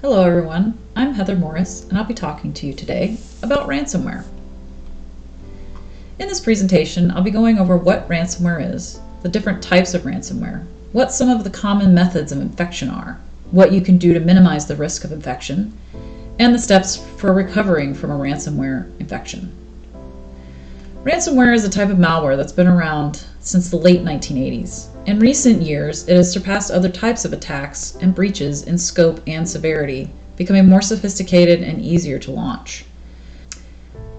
Hello everyone, I'm Heather Morris and I'll be talking to you today about ransomware. In this presentation, I'll be going over what ransomware is, the different types of ransomware, what some of the common methods of infection are, what you can do to minimize the risk of infection, and the steps for recovering from a ransomware infection. Ransomware is a type of malware that's been around since the late 1980s. In recent years, it has surpassed other types of attacks and breaches in scope and severity, becoming more sophisticated and easier to launch.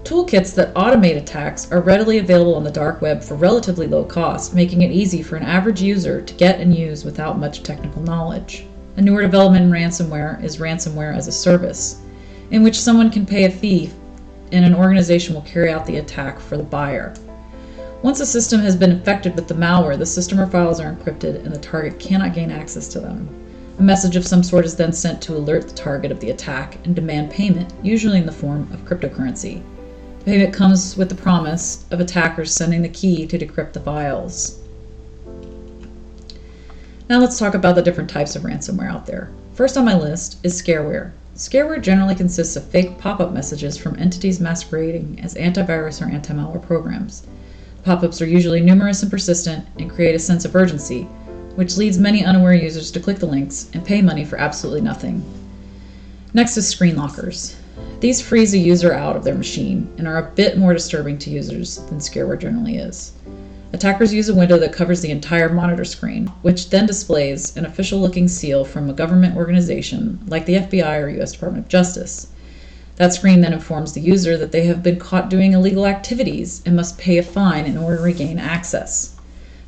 Toolkits that automate attacks are readily available on the dark web for relatively low cost, making it easy for an average user to get and use without much technical knowledge. A newer development in ransomware is ransomware as a service, in which someone can pay a fee and an organization will carry out the attack for the buyer. Once a system has been infected with the malware, the system or files are encrypted and the target cannot gain access to them. A message of some sort is then sent to alert the target of the attack and demand payment, usually in the form of cryptocurrency. The payment comes with the promise of attackers sending the key to decrypt the files. Now let's talk about the different types of ransomware out there. First on my list is scareware. Scareware generally consists of fake pop-up messages from entities masquerading as antivirus or anti-malware programs. Pop-ups are usually numerous and persistent and create a sense of urgency, which leads many unaware users to click the links and pay money for absolutely nothing. Next is screen lockers. These freeze a user out of their machine and are a bit more disturbing to users than scareware generally is. Attackers use a window that covers the entire monitor screen, which then displays an official-looking seal from a government organization like the FBI or U.S. Department of Justice. That screen then informs the user that they have been caught doing illegal activities and must pay a fine in order to regain access.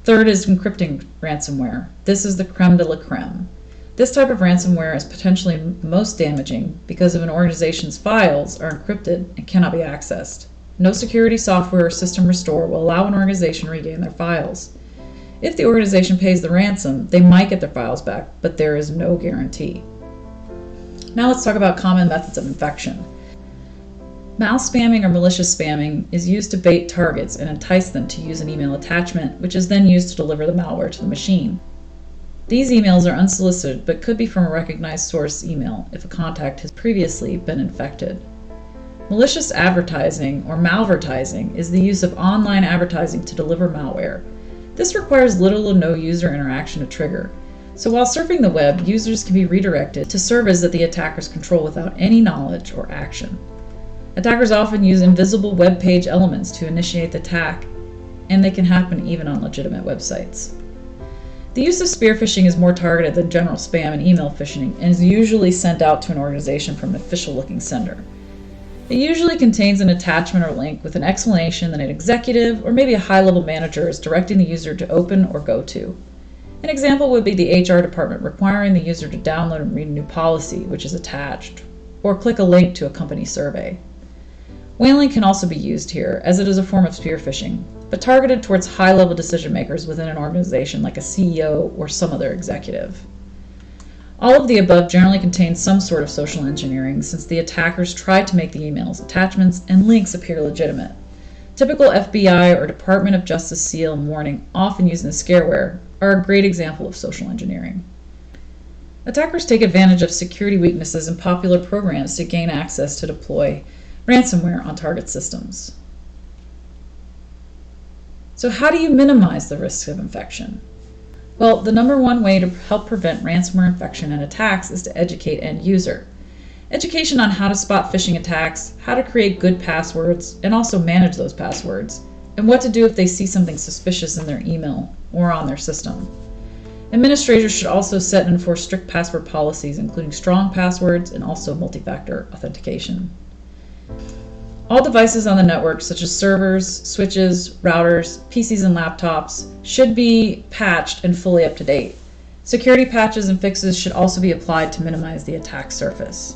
Third is encrypting ransomware. This is the creme de la creme. This type of ransomware is potentially most damaging because an organization's files are encrypted and cannot be accessed. No security software or system restore will allow an organization to regain their files. If the organization pays the ransom, they might get their files back, but there is no guarantee. Now let's talk about common methods of infection. Mouse spamming or malicious spamming is used to bait targets and entice them to use an email attachment, which is then used to deliver the malware to the machine. These emails are unsolicited but could be from a recognized source email if a contact has previously been infected. Malicious advertising or malvertising is the use of online advertising to deliver malware. This requires little or no user interaction to trigger. So while surfing the web, users can be redirected to servers that the attackers control without any knowledge or action. Attackers often use invisible web page elements to initiate the attack, and they can happen even on legitimate websites. The use of spear phishing is more targeted than general spam and email phishing and is usually sent out to an organization from an official-looking sender. It usually contains an attachment or link with an explanation that an executive or maybe a high-level manager is directing the user to open or go to. An example would be the HR department requiring the user to download and read a new policy, which is attached, or click a link to a company survey. Whaling can also be used here, as it is a form of spear phishing, but targeted towards high-level decision makers within an organization like a CEO or some other executive. All of the above generally contain some sort of social engineering, since the attackers try to make the emails, attachments, and links appear legitimate. Typical FBI or Department of Justice seal and warning, often used in scareware, are a great example of social engineering. Attackers take advantage of security weaknesses in popular programs to gain access to deploy ransomware on target systems. So how do you minimize the risk of infection? Well, the number one way to help prevent ransomware infection and attacks is to educate end user. Education on how to spot phishing attacks, how to create good passwords, and also manage those passwords, and what to do if they see something suspicious in their email or on their system. Administrators should also set and enforce strict password policies, including strong passwords and also multi-factor authentication. All devices on the network, such as servers, switches, routers, PCs, and laptops, should be patched and fully up to date. Security patches and fixes should also be applied to minimize the attack surface.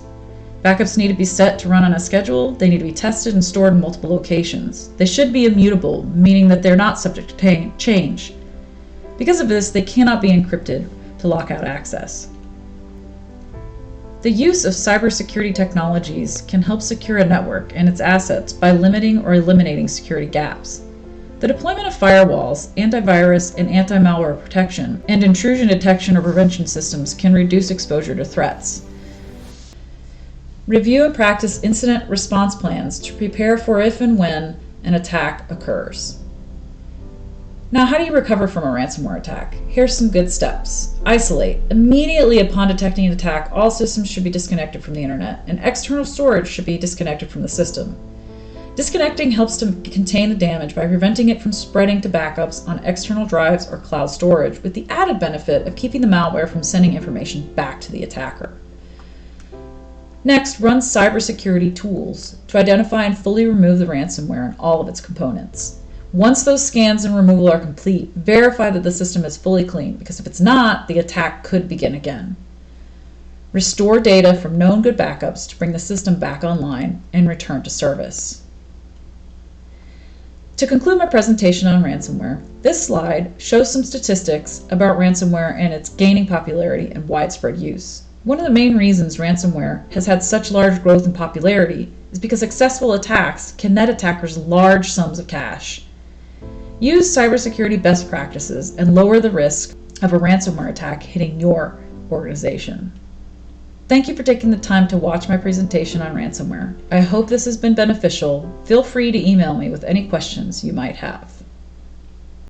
Backups need to be set to run on a schedule. They need to be tested and stored in multiple locations. They should be immutable, meaning that they're not subject to change. Because of this, they cannot be encrypted to lock out access. The use of cybersecurity technologies can help secure a network and its assets by limiting or eliminating security gaps. The deployment of firewalls, antivirus and anti-malware protection, and intrusion detection or prevention systems can reduce exposure to threats. Review and practice incident response plans to prepare for if and when an attack occurs. Now, how do you recover from a ransomware attack? Here's some good steps. Isolate. Immediately upon detecting an attack, all systems should be disconnected from the internet, and external storage should be disconnected from the system. Disconnecting helps to contain the damage by preventing it from spreading to backups on external drives or cloud storage, with the added benefit of keeping the malware from sending information back to the attacker. Next, run cybersecurity tools to identify and fully remove the ransomware and all of its components. Once those scans and removal are complete, verify that the system is fully clean, because if it's not, the attack could begin again. Restore data from known good backups to bring the system back online and return to service. To conclude my presentation on ransomware, this slide shows some statistics about ransomware and its gaining popularity and widespread use. One of the main reasons ransomware has had such large growth in popularity is because successful attacks can net attackers large sums of cash. Use cybersecurity best practices and lower the risk of a ransomware attack hitting your organization. Thank you for taking the time to watch my presentation on ransomware. I hope this has been beneficial. Feel free to email me with any questions you might have.